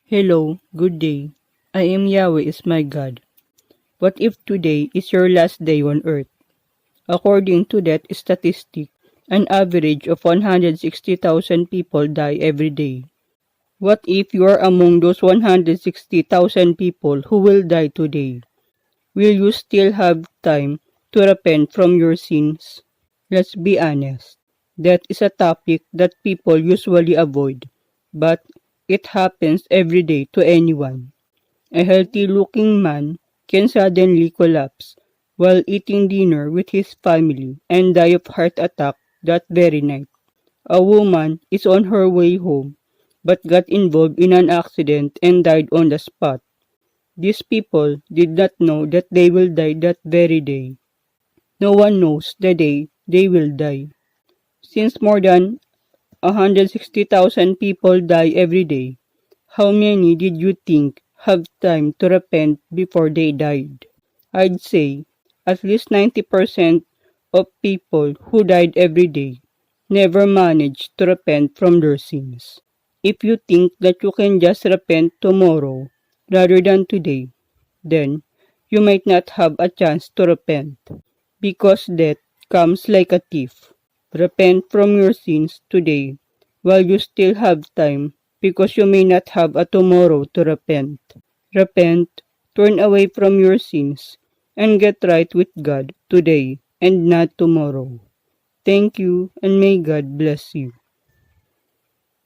Hello, good day. I am Yahweh is my God. What if today is your last day on earth? According to that statistic, an average of 160,000 people die every day. What if you are among those 160,000 people who will die today? Will you still have time to repent from your sins? Let's be honest. That is a topic that people usually avoid, but it happens every day to anyone. A healthy-looking man can suddenly collapse while eating dinner with his family and die of heart attack that very night. A woman is on her way home but got involved in an accident and died on the spot. These people did not know that they will die that very day. No one knows the day they will die. Since more than 160,000 people die every day, how many did you think have time to repent before they died? I'd say at least 90% of people who died every day never managed to repent from their sins. If you think that you can just repent tomorrow rather than today, then you might not have a chance to repent because death comes like a thief. Repent from your sins today while you still have time because you may not have a tomorrow to repent. Repent, turn away from your sins, and get right with God today and not tomorrow. Thank you and may God bless you.